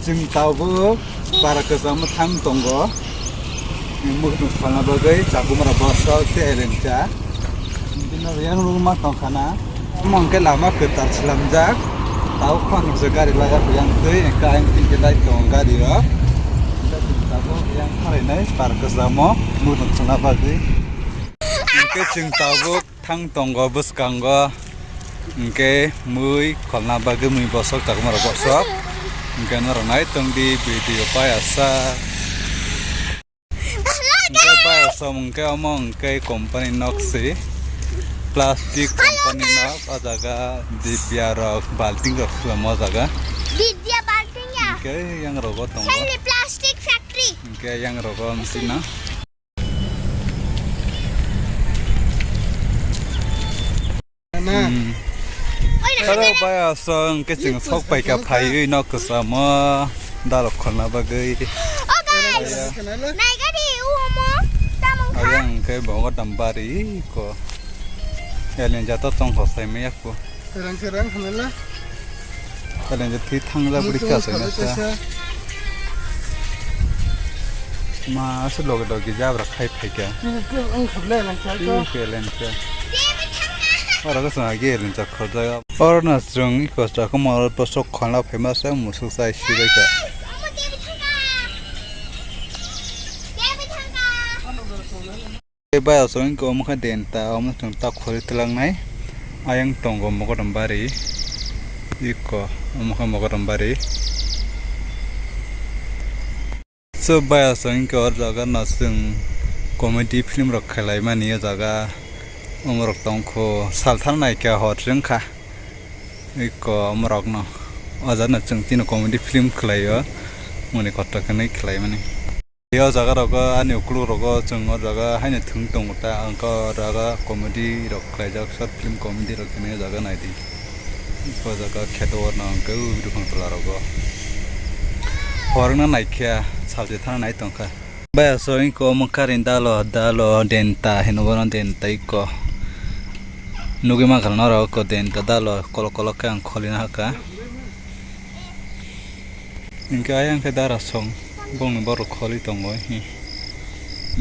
जों दाबो बारा गोजाम थां दङ मुखुब खाना बागै जागुमारा बसा तेरेंजा बिदिनो yang rumah tongkana mongke lama ketar selamjak tahu kan segari laga yang tuh yang tinggi lagi tong gari ya tahu yang hari ini para kesamo mukhub खाना बागै mungkin जों tahu tang tonggo bus kanggo mungkin mui खाना बागै mui bosok jagumaरा bosok mungkin orang naik tong di video payasa mungkin omong ke company nok sih plastik company nok ajaga di piarok balting rok semua ajaga di dia baltingnya ke yang rokok tong ini plastik factory ke yang rokok mesin na kalau bayar song ke jeng sok pai ka pai nok kesama dalok khona bagai oh guys naik di umo ayang ke bawa dambari ko kalian jatuh tong kosai meyak ko serang-serang hanela kalian jadi tangga berikas ini sah mas log dogi jabra khai pheka ang khable lanchal ko kalian sah orang kesana gerin cak kerja orang nasrung ikut cak mau pasok khana famous ya musuh saya sih ka bayar soalnya kau makan denta, kamu tuh tak kulit telang nai, ayang tonggo makan dambari, iko makan dambari. So bayar soalnya kau jaga nasung komedi film rok kelai mani jaga umrok tongko saltan nai kya hot rengka, iko umrok no, aja nasung tino komedi film kelai ya, muni kota kenai kelai mani. Dia jaga raga ane uklu raga jengor jaga hanya tungtung ta angka raga komedi rok kerja short film komedi rok ini jaga naidi ko jaga khetor na angka udu kontrol raga orang na naikya sabje thana nai tongka baya soin ko makarin dalo denta henogoran denta iko nugi makal na raga ko denta dalo kolo kan kholina haka ingka yang kedara song bong borok kholi tongo hi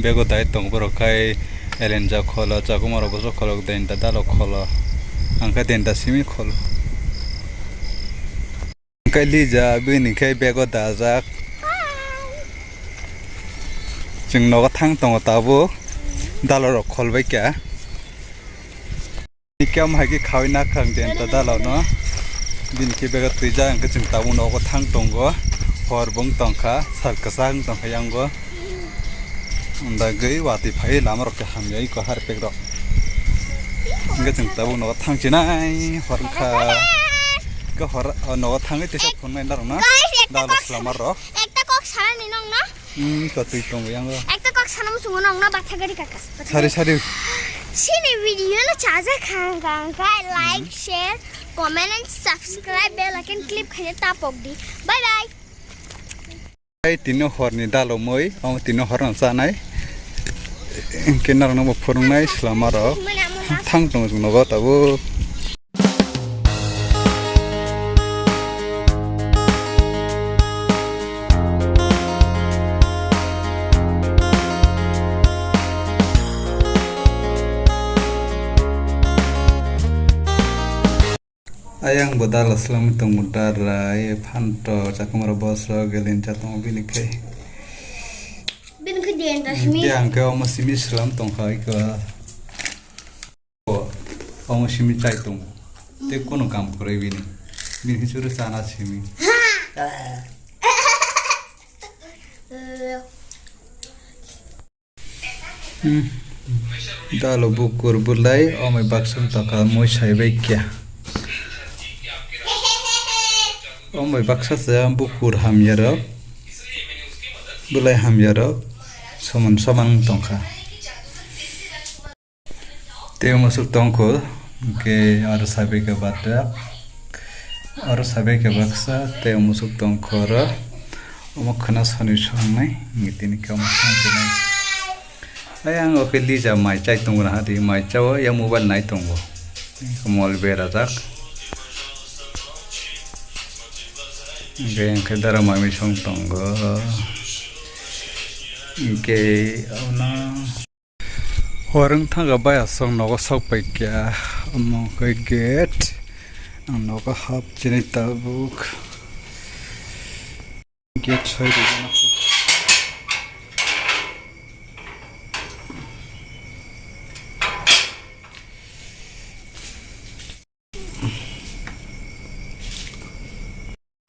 bego dai tong borok kai elenja khola jakumara boso kholok denta dalo khola angka denta simi kholo kai lija bini kai bego dajak jing noga thang tongo tabo dalo rok kholbai kya ikam hagi khawina khang denta dalo no bini ke bego tuja angka jing tabo noga thang tongo bong tongka sal kesang tongka yang go unda gei wati phai lamar ke hamyai ko har pek rok inga jeng tabu no thang chinai horka ko hor no thang te sa phone mai nar na dal lamar rok ekta kok sara ni nong na ko tui tong yang go ekta kok sara musu nong na batha gari kakas sari sini video na chaja khang like share comment and subscribe bell icon click khane tapok di bye bye ai tino horni dalo moi am tino horna sanai kenar no phurung nai slamaro thang tong no go tabu ayang bodal aslam tong mudar rai phanto jakumara boso gelin jatong binike bin ke denta simi yang ke om simi islam tong khai ko om simi chai tong te kono kam kore bini bin hisure sana simi dalo bukur bulai om baksum taka moi sai bai kya Om baksa saya bukur hamyaro, bulai hamyaro, soman tongka. Teo masuk tongko, ke harus sabi ke badak, harus sabi ke baksa, teo masuk tongko ro, om kena soni sonai, ngitin ke om sonai. Ayang oke lija mai cai tongko na hari mai cawo, yang mobile nai tongko, kemol berazak. Yang kedara mami song tonggo. Ge ona orang tangga baya song nogo sok pai kya among ke gate ang nogo hap jeni tabuk gate choi di na ko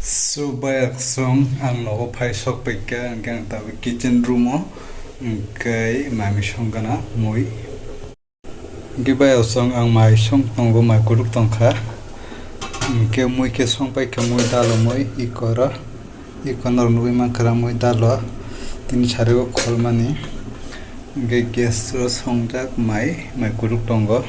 so baya song ang nogo pai sok pai kya ang tabuk kitchen room o kai mami song kana moi gibay song ang mai song tonggo mai kuruk tongkha ke moi ke song pai ke moi dalo moi ikora ikonor nui man kara moi dalo tin chare go kholmani ge gas ro songjak mai kuruk tongo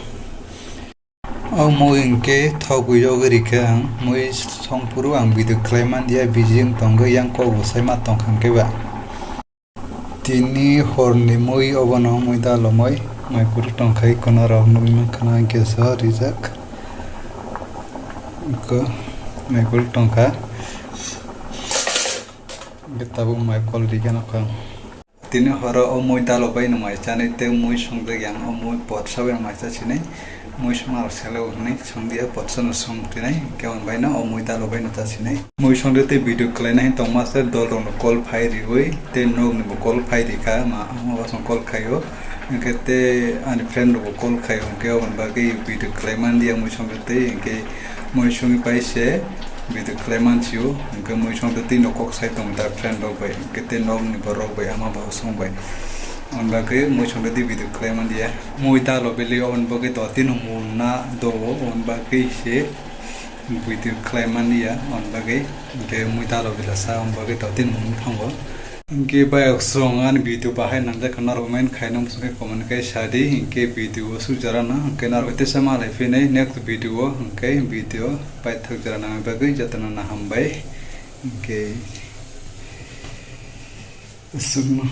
ang moi ke thogu yogri ke ang moi song puru ang bidu klaiman dia bijing tongo yang ko bosai ma tongkhang ke ba tini horni moi obono moi dalo moi kuru tongkai kono rok nui makana gesa rijak ko kuru tongka getabu kol rigana kang tini horo o moi dalo bai no mai chane te moi songde yang o moi pot sabe mai cha chine moi somar selo ni songdia pot son song tinai keon bai na o moi dalo bai no ta chine moi songde te video klai nai tong master dol ron kol phai ri hoi te nog ni kol phai ri ka ma wa song kol khayo ngete ani friend ro kol khayo ke on bagi video klaiman dia moi songde te ke moi songi pai se video klaiman chiu ke moi songde te no kok sai tong ta friend ro bai kete nog ni borok bai ama ba song bai on bagi moi songde te video klaiman dia moi ta lo beli on bagi to tin mo na do on bagi se video klaiman dia on bagi ke moi ta lo bela sa on bagi to tin mo thangbo ke bayok song an video bahai nanda kana romain khainam suke comment kai shadi ke video su jarana ke nar hote sama lai fine next video ke video pai thak jarana bagi jatana na hambai ke sugno